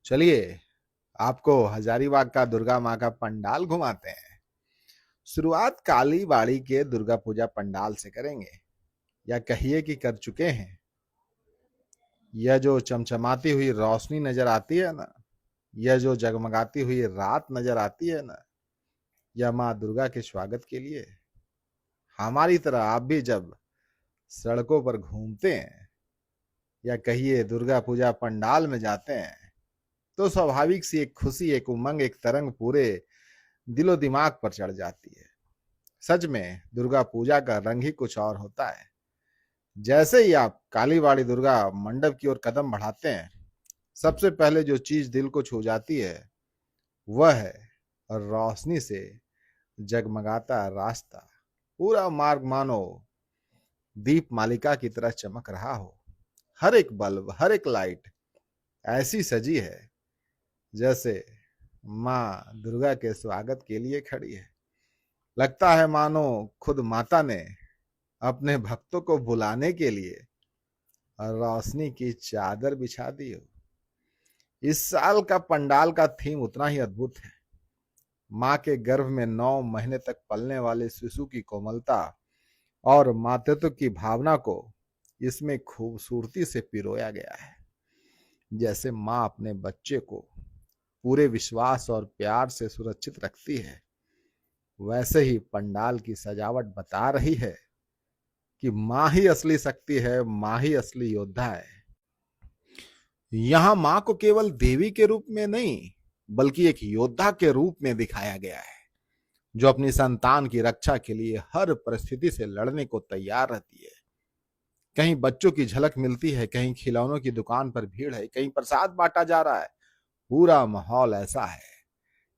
चलिए आपको हजारीबाग का दुर्गा माँ का पंडाल घुमाते हैं। शुरुआत काली बाड़ी के दुर्गा पूजा पंडाल से करेंगे, या कहिए कि कर चुके हैं। यह जो चमचमाती हुई रोशनी नजर आती है ना, यह जो जगमगाती हुई रात नजर आती है ना, यह माँ दुर्गा के स्वागत के लिए है। हमारी तरह आप भी जब सड़कों पर घूमते हैं या कहिए दुर्गा पूजा पंडाल में जाते हैं, तो स्वाभाविक सी एक खुशी, एक उमंग, एक तरंग पूरे दिलो दिमाग पर चढ़ जाती है। सच में दुर्गा पूजा का रंग ही कुछ और होता है। जैसे ही आप कालीबाड़ी दुर्गा मंडप की ओर कदम बढ़ाते हैं, सबसे पहले जो चीज दिल को छू जाती है वह है रोशनी से जगमगाता रास्ता। पूरा मार्ग मानो दीप मालिका की तरह चमक रहा हो। हर एक बल्ब, हर एक लाइट ऐसी सजी है जैसे माँ दुर्गा के स्वागत के लिए खड़ी है। लगता है मानो खुद माता ने अपने भक्तों को बुलाने के लिए रोशनी की चादर बिछा दी हो। इस साल का पंडाल का थीम उतना ही अद्भुत है। माँ के गर्भ में 9 महीने तक पलने वाले शिशु की कोमलता और मातृत्व की भावना को इसमें खूबसूरती से पिरोया गया है। जैसे माँ अपने बच्चे को पूरे विश्वास और प्यार से सुरक्षित रखती है, वैसे ही पंडाल की सजावट बता रही है कि माँ ही असली शक्ति है, माँ ही असली योद्धा है। यहां माँ को केवल देवी के रूप में नहीं, बल्कि एक योद्धा के रूप में दिखाया गया है, जो अपनी संतान की रक्षा के लिए हर परिस्थिति से लड़ने को तैयार रहती है। कहीं बच्चों की झलक मिलती है, कहीं खिलौनों की दुकान पर भीड़ है, कहीं प्रसाद बांटा जा रहा है। पूरा माहौल ऐसा है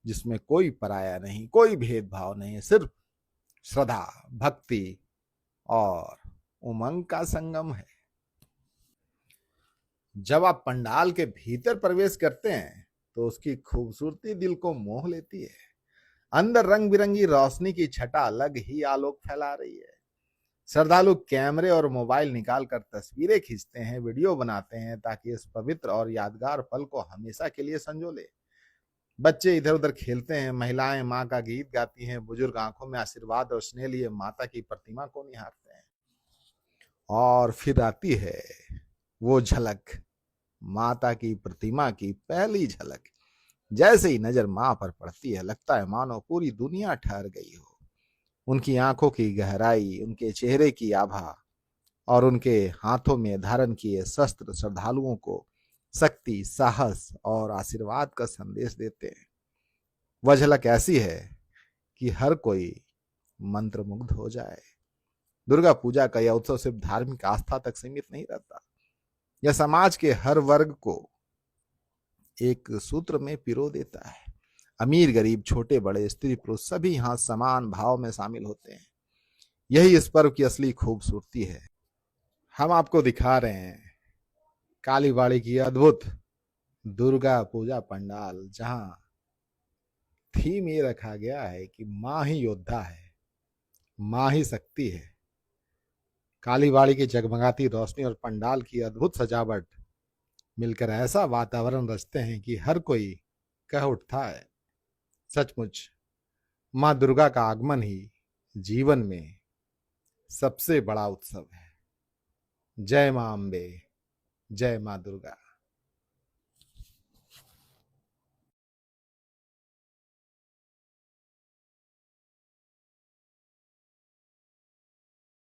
जिसमें कोई पराया नहीं, कोई भेदभाव नहीं, सिर्फ श्रद्धा, भक्ति और उमंग का संगम है। जब आप पंडाल के भीतर प्रवेश करते हैं तो उसकी खूबसूरती दिल को मोह लेती है। अंदर रंग बिरंगी रोशनी की छटा अलग ही आलोक फैला रही है। श्रद्धालु कैमरे और मोबाइल निकालकर तस्वीरें खींचते हैं, वीडियो बनाते हैं, ताकि इस पवित्र और यादगार पल को हमेशा के लिए संजो ले। बच्चे इधर उधर खेलते हैं, महिलाएं माँ का गीत गाती हैं, बुजुर्ग आंखों में आशीर्वाद और स्नेह लिए माता की प्रतिमा को निहारते हैं। और फिर आती है वो झलक, माता की प्रतिमा की पहली झलक। जैसे ही नजर माँ पर पड़ती है, लगता है मानो पूरी दुनिया ठहर गई हो। उनकी आंखों की गहराई, उनके चेहरे की आभा और उनके हाथों में धारण किए शस्त्र श्रद्धालुओं को शक्ति, साहस और आशीर्वाद का संदेश देते हैं। वह झलक ऐसी है कि हर कोई मंत्रमुग्ध हो जाए। दुर्गा पूजा का यह उत्सव सिर्फ धार्मिक आस्था तक सीमित नहीं रहता। यह समाज के हर वर्ग को एक सूत्र में पिरो देता है। अमीर गरीब, छोटे बड़े, स्त्री पुरुष सभी यहां समान भाव में शामिल होते हैं। यही इस पर्व की असली खूबसूरती है। हम आपको दिखा रहे हैं कालीबाड़ी की अद्भुत दुर्गा पूजा पंडाल, जहां थीम ये रखा गया है कि माँ ही योद्धा है, माँ ही शक्ति है। कालीबाड़ी की जगमगाती रोशनी और पंडाल की अद्भुत सजावट मिलकर ऐसा वातावरण रचते हैं कि हर कोई कह उठता है, सचमुच माँ दुर्गा का आगमन ही जीवन में सबसे बड़ा उत्सव है। जय मां अम्बे, जय मां दुर्गा।